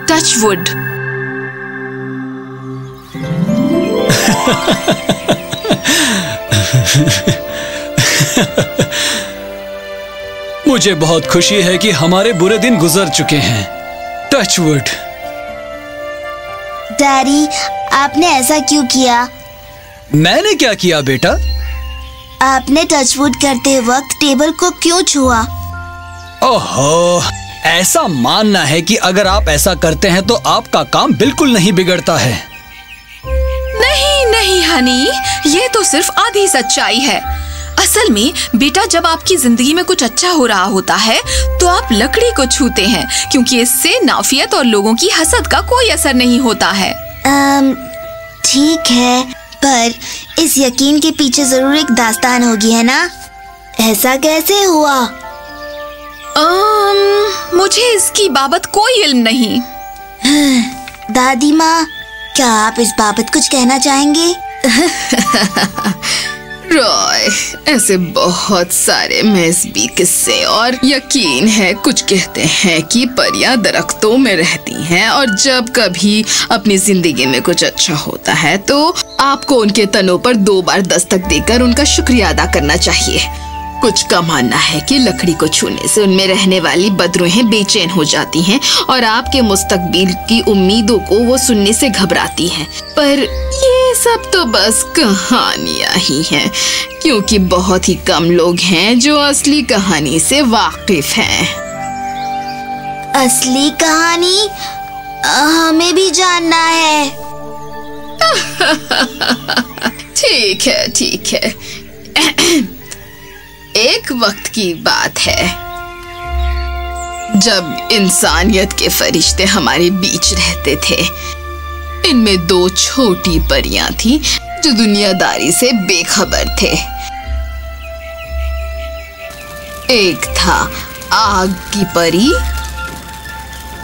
Touchwood. मुझे बहुत खुशी है कि हमारे बुरे दिन गुजर चुके हैं। टचवुड। डैडी, आपने ऐसा क्यों किया? मैंने क्या किया बेटा? आपने टचवुड करते वक्त टेबल को क्यों छुआ? ओहो, ऐसा मानना है कि अगर आप ऐसा करते हैं तो आपका काम बिल्कुल नहीं बिगड़ता है। नहीं नहीं हनी, ये तो सिर्फ आधी सच्चाई है। असल में बेटा, जब आपकी जिंदगी में कुछ अच्छा हो रहा होता है तो आप लकड़ी को छूते हैं, क्योंकि इससे नाफियत और लोगों की हसद का कोई असर नहीं होता है। ठीक है, पर इस यकीन के पीछे जरूर एक दास्तान होगी, है ना? ऐसा कैसे हुआ? मुझे इसकी बाबत कोई इल्म नहीं। दादी माँ, क्या आप इस बाबत कुछ कहना चाहेंगे? रॉय, ऐसे बहुत सारे महज़बी किस्से और यकीन है। कुछ कहते हैं कि परियां दरख्तों में रहती हैं और जब कभी अपनी जिंदगी में कुछ अच्छा होता है तो आपको उनके तनों पर 2 बार दस्तक देकर उनका शुक्रिया अदा करना चाहिए। कुछ का मानना है कि लकड़ी को छूने से उनमें रहने वाली बदरूहें बेचैन हो जाती हैं और आपके मुस्तकबिल की उम्मीदों को वो सुनने से घबराती हैं। पर ये सब तो बस कहानियां ही हैं, क्योंकि बहुत ही कम लोग हैं जो असली कहानी से वाकिफ हैं। असली कहानी हमें भी जानना है। ठीक है, ठीक है। एक वक्त की बात है जब इंसानियत के फरिश्ते हमारे बीच रहते थे। इनमें 2 छोटी परियां थीं जो दुनियादारी से बेखबर थे। एक था आग की परी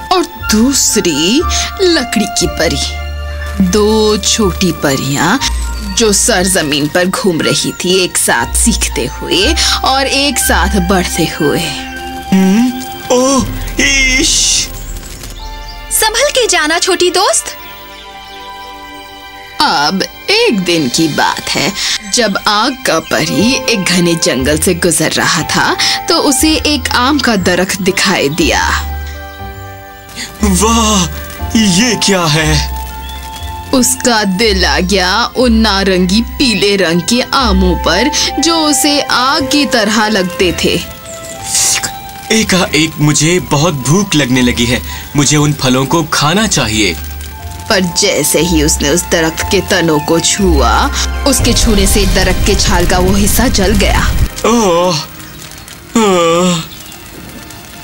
और दूसरी लकड़ी की परी। 2 छोटी परियां जो सरजमीन पर घूम रही थी, एक साथ सीखते हुए और एक साथ बढ़ते हुए। ओह, ईश! संभल के जाना छोटी दोस्त। अब एक दिन की बात है जब आग का परी एक घने जंगल से गुजर रहा था तो उसे एक आम का दरख्त दिखाई दिया। वाह, ये क्या है? उसका दिल आ गया उन नारंगी पीले रंग के आमों पर जो उसे आग की तरह लगते थे। एकाएक मुझे बहुत भूख लगने लगी है। मुझे उन फलों को खाना चाहिए। पर जैसे ही उसने उस दरख्त के तनों को छुआ, उसके छूने से दरख्त के छाल का वो हिस्सा जल गया। ओह,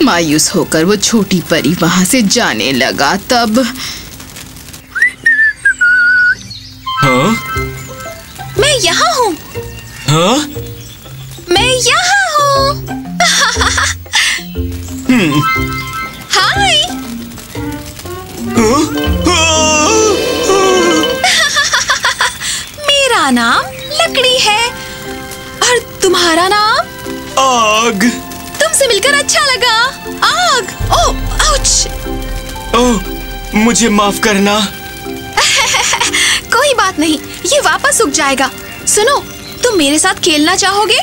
मायूस होकर वो छोटी परी वहां से जाने लगा। तब हाँ? मैं यहाँ हूँ। हाँ? मैं यहाँ हूँ। हाय। मेरा नाम लकड़ी है और तुम्हारा नाम? आग। तुमसे मिलकर अच्छा लगा। आग। ओह, आउच। ओह, मुझे माफ करना। कोई बात नहीं, ये वापस उग जाएगा। सुनो, तुम मेरे साथ खेलना चाहोगे?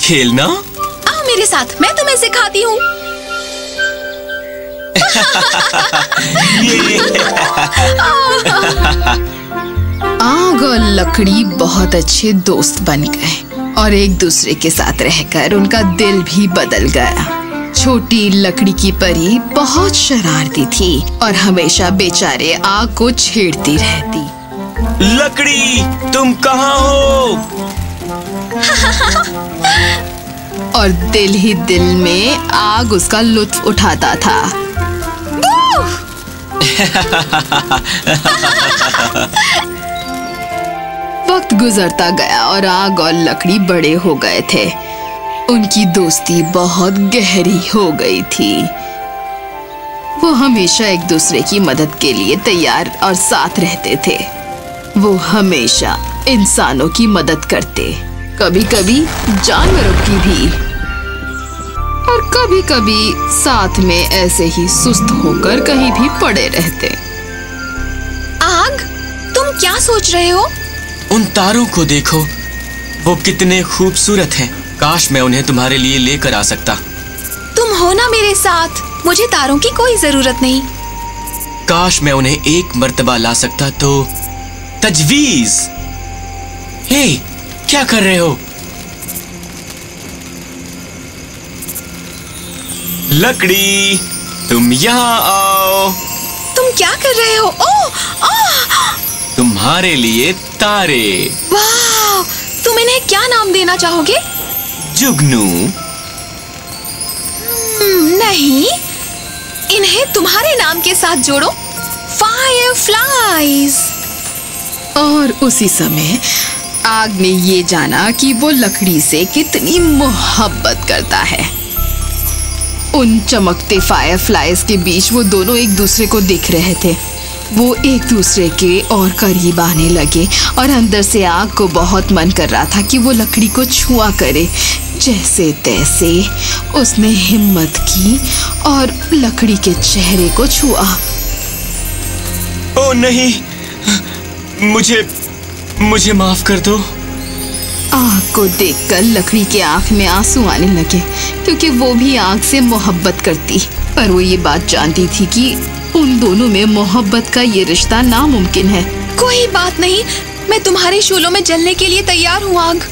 खेलना? आओ मेरे साथ, मैं तुम्हें सिखाती हूँ। आग और लकड़ी बहुत अच्छे दोस्त बन गए और एक दूसरे के साथ रहकर उनका दिल भी बदल गया। छोटी लकड़ी की परी बहुत शरारती थी और हमेशा बेचारे आग को छेड़ती रहती। लकड़ी, तुम कहाँ हो? और दिल ही दिल में आग उसका लुत्फ उठाता था। वक्त गुजरता गया और आग और लकड़ी बड़े हो गए थे। उनकी दोस्ती बहुत गहरी हो गई थी। वो हमेशा एक दूसरे की मदद के लिए तैयार और साथ रहते थे। वो हमेशा इंसानों की मदद करते, कभी कभी जानवरों की भी। कभी कभी साथ में ऐसे ही सुस्त होकर कहीं भी पड़े रहते। आग, तुम क्या सोच रहे हो? उन तारों को देखो, वो कितने खूबसूरत हैं। काश मैं उन्हें तुम्हारे लिए लेकर आ सकता। तुम हो ना मेरे साथ, मुझे तारों की कोई जरूरत नहीं। काश मैं उन्हें एक मर्तबा ला सकता तो। तजवीज, हे, क्या कर रहे हो? लकड़ी, तुम यहाँ आओ। तुम क्या कर रहे हो? ओह, आह! तुम्हारे लिए तारे। वाह, तुम इन्हें क्या नाम देना चाहोगे? जुगनू। नहीं, इन्हें तुम्हारे नाम के साथ जोड़ो, फायरफ्लाइज। और उसी समय आग ने ये जाना कि वो लकड़ी से कितनी मोहब्बत करता है। उन चमकते फायरफ्लाइज के बीच वो दोनों एक दूसरे को देख रहे थे। वो एक दूसरे के और करीब आने लगे और अंदर से आग को बहुत मन कर रहा था कि वो लकड़ी को छुआ करे। जैसे तैसे उसने हिम्मत की और लकड़ी के चेहरे को छुआ। ओ नहीं, मुझे माफ कर दो। आग को देखकर लकड़ी के आंख में आंसू आने लगे, क्योंकि वो भी आग से मोहब्बत करती। पर वो ये बात जानती थी कि उन दोनों में मोहब्बत का ये रिश्ता नामुमकिन है। कोई बात नहीं, मैं तुम्हारे शूलों में जलने के लिए तैयार हूँ आग।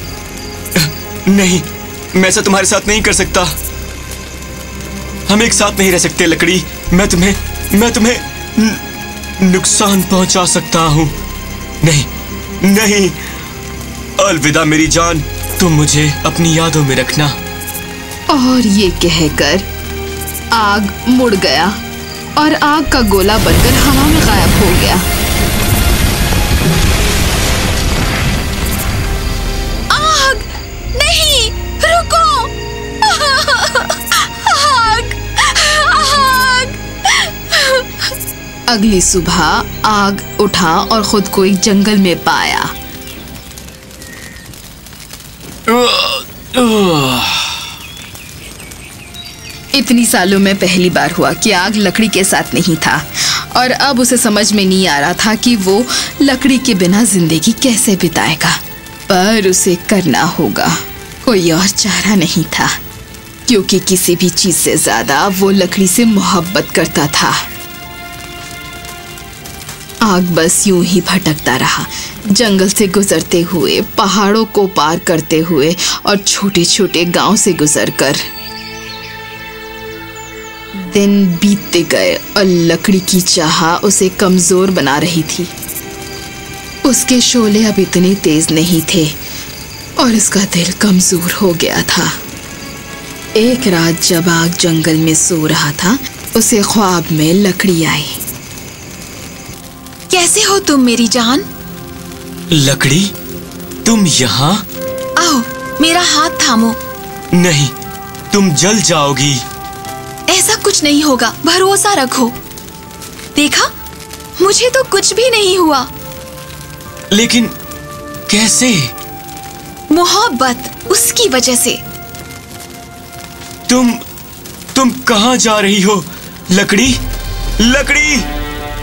नहीं, मैं ऐसा तुम्हारे साथ नहीं कर सकता। हम एक साथ नहीं रह सकते लकड़ी। मैं तुम्हें नुकसान पहुंचा सकता हूँ। नहीं नहीं, अलविदा मेरी जान, तुम मुझे अपनी यादों में रखना। और ये कहकर आग मुड़ गया और आग का गोला बनकर हवा में गायब हो गया। आग, नहीं, रुको! आग, आग! अगली सुबह आग उठा और खुद को एक जंगल में पाया। इतनी सालों में पहली बार हुआ कि आग लकड़ी के साथ नहीं था, और अब उसे समझ में नहीं आ रहा था कि वो लकड़ी के बिना जिंदगी कैसे बिताएगा। पर उसे करना होगा, कोई और चारा नहीं था, क्योंकि किसी भी चीज से ज्यादा वो लकड़ी से मोहब्बत करता था। आग बस यूं ही भटकता रहा, जंगल से गुजरते हुए, पहाड़ों को पार करते हुए और छोटे छोटे गांव से गुजरकर। दिन बीतते गए और लकड़ी की चाह उसे कमजोर बना रही थी। उसके शोले अब इतने तेज नहीं थे और उसका दिल कमजोर हो गया था। एक रात जब आग जंगल में सो रहा था, उसे ख्वाब में लकड़ी आई। कैसे हो तुम मेरी जान? लकड़ी, तुम यहाँ? आओ, मेरा हाथ थामो। नहीं, तुम जल जाओगी। ऐसा कुछ नहीं होगा, भरोसा रखो। देखा, मुझे तो कुछ भी नहीं हुआ। लेकिन कैसे? मोहब्बत, उसकी वजह से। तुम कहाँ जा रही हो? लकड़ी, लकड़ी,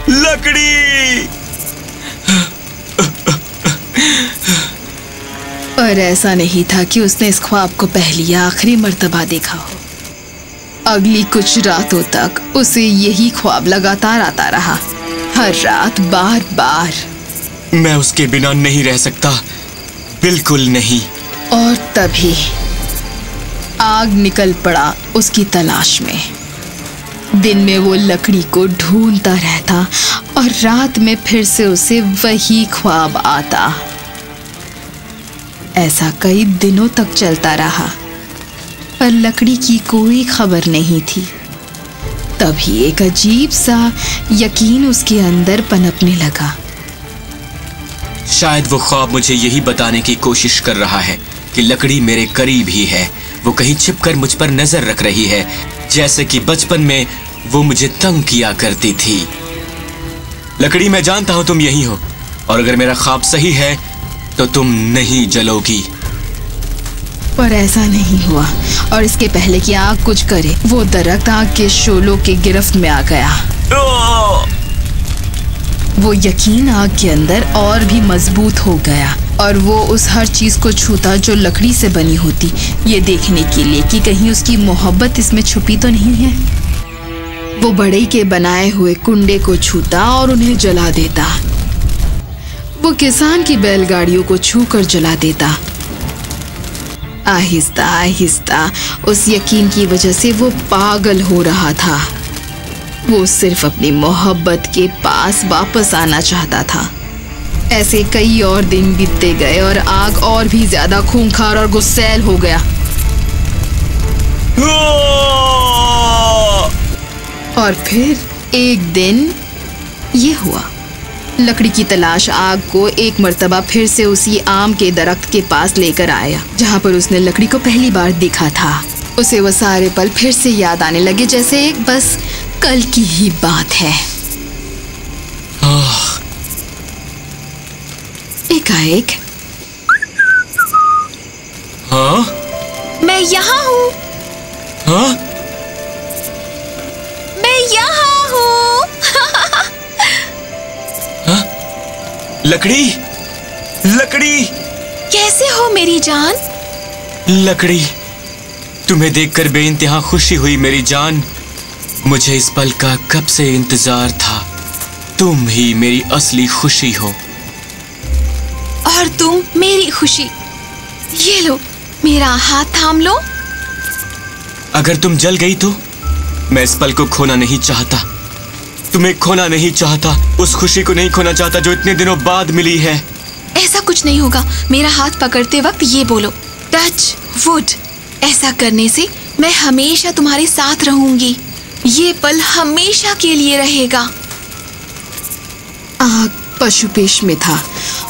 लकड़ी! पर ऐसा नहीं था कि उसने इस ख्वाब को पहली या आखिरी मर्तबा देखा हो। अगली कुछ रातों तक उसे यही ख्वाब लगातार आता रहा, हर रात बार बार। मैं उसके बिना नहीं रह सकता, बिल्कुल नहीं। और तभी आग निकल पड़ा उसकी तलाश में। दिन में वो लकड़ी को ढूंढता रहता और रात में फिर से उसे वही ख्वाब आता। ऐसा कई दिनों तक चलता रहा, पर लकड़ी की कोई खबर नहीं थी। तभी एक अजीब सा यकीन उसके अंदर पनपने लगा। शायद वो ख्वाब मुझे यही बताने की कोशिश कर रहा है कि लकड़ी मेरे करीब ही है। वो कहीं छिपकर मुझ पर नजर रख रही है, जैसे कि बचपन में वो मुझे तंग किया करती थी। लकड़ी, मैं जानता हूं तुम यही हो, और अगर मेरा ख्वाब सही है तो तुम नहीं जलोगी। पर ऐसा नहीं हुआ, और इसके पहले कि आग कुछ करे, वो दरख्त आग के शोलों के गिरफ्त में आ गया। वो यकीन आग के अंदर और भी मजबूत हो गया और वो उस हर चीज को छूता जो लकड़ी से बनी होती, ये देखने के लिए कि कहीं उसकी मोहब्बत इसमें छुपी तो नहीं है। वो बड़े के बनाए हुए कुंडे को छूता और उन्हें जला देता। वो किसान की बैलगाड़ियों को छूकर जला देता। आहिस्ता आहिस्ता उस यकीन की वजह से वो पागल हो रहा था। वो सिर्फ अपनी मोहब्बत के पास वापस आना चाहता था। ऐसे कई और दिन बीतते गए और आग और भी ज्यादा खूंखार और गुस्सैल हो गया। और फिर एक दिन ये हुआ। लकड़ी की तलाश आग को एक मर्तबा फिर से उसी आम के दरख्त के पास लेकर आया जहाँ पर उसने लकड़ी को पहली बार देखा था। उसे वो सारे पल फिर से याद आने लगे जैसे एक बस कल की ही बात है। एकाएक, हाँ? मैं यहाँ हूँ। हाँ? मैं यहाँ हूँ। हाँ? लकड़ी, लकड़ी, कैसे हो मेरी जान? लकड़ी, तुम्हें देखकर बेइंतहा खुशी हुई मेरी जान। मुझे इस पल का कब से इंतजार था। तुम ही मेरी असली खुशी हो। और तुम मेरी खुशी। ये लो, मेरा हाथ थाम लो। अगर तुम जल गई तो मैं इस पल को खोना नहीं चाहता। तुम्हें खोना नहीं चाहता, उस खुशी को नहीं खोना चाहता जो इतने दिनों बाद मिली है। ऐसा कुछ नहीं होगा। मेरा हाथ पकड़ते वक्त ये बोलो, टच वुड। ऐसा करने से मैं हमेशा तुम्हारे साथ रहूंगी। ये पल हमेशा के लिए रहेगा। आग पशुपेश में था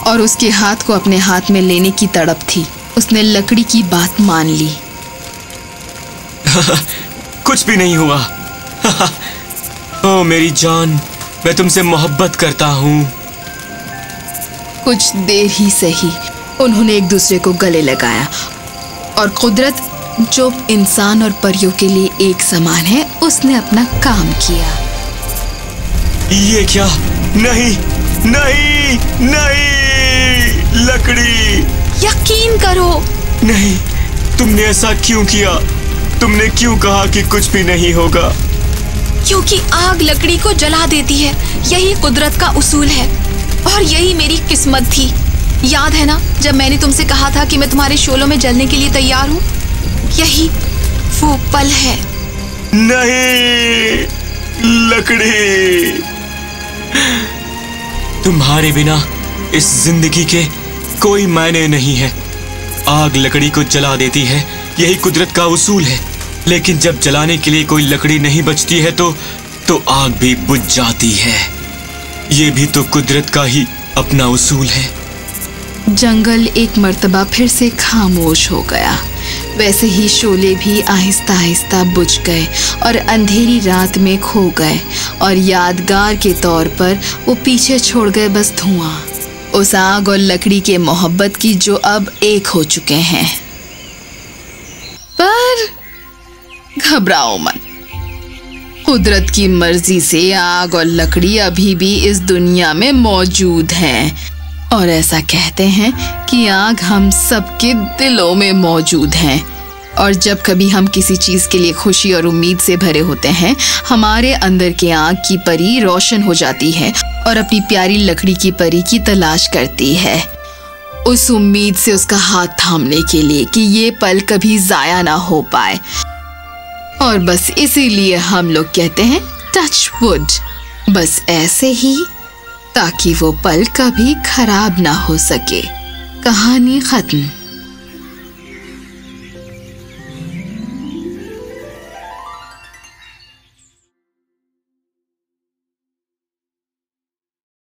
और उसके हाथ को अपने हाथ में लेने की तड़प थी। उसने लकड़ी की बात मान ली। कुछ भी नहीं हुआ। ओ मेरी जान, मैं तुमसे मोहब्बत करता हूँ। कुछ देर ही सही उन्होंने एक दूसरे को गले लगाया और कुदरत जो इंसान और परियों के लिए एक समान है, उसने अपना काम किया। ये क्या? नहीं, नहीं, नहीं, लकड़ी। यकीन करो। नहीं, तुमने ऐसा क्यों किया? तुमने क्यों कहा कि कुछ भी नहीं होगा? क्योंकि आग लकड़ी को जला देती है। यही कुदरत का उसूल है और यही मेरी किस्मत थी। याद है ना जब मैंने तुमसे कहा था कि मैं तुम्हारे शोलों में जलने के लिए तैयार हूँ? यही वो पल है। नहीं, लकड़ी, तुम्हारे बिना इस जिंदगी के कोई मायने नहीं है। आग लकड़ी को जला देती है, यही कुदरत का उसूल है। लेकिन जब जलाने के लिए कोई लकड़ी नहीं बचती है तो आग भी बुझ जाती है। ये भी तो कुदरत का ही अपना उसूल है। जंगल एक मर्तबा फिर से खामोश हो गया। वैसे ही शोले भी आहिस्ता आहिस्ता बुझ गए और अंधेरी रात में खो गए और यादगार के तौर पर वो पीछे छोड़ गए बस धुआं, उस आग और लकड़ी के मोहब्बत की जो अब एक हो चुके हैं। पर घबराओ मत, कुदरत की मर्जी से आग और लकड़ी अभी भी इस दुनिया में मौजूद हैं और ऐसा कहते हैं कि आग हम सबके दिलों में मौजूद है। और जब कभी हम किसी चीज के लिए खुशी और उम्मीद से भरे होते हैं, हमारे अंदर के आग की परी रोशन हो जाती है और अपनी प्यारी लकड़ी की परी की तलाश करती है, उस उम्मीद से उसका हाथ थामने के लिए कि ये पल कभी जाया ना हो पाए। और बस इसीलिए हम लोग कहते हैं टच वुड, बस ऐसे ही, ताकि वो पल कभी खराब ना हो सके। कहानी खत्म।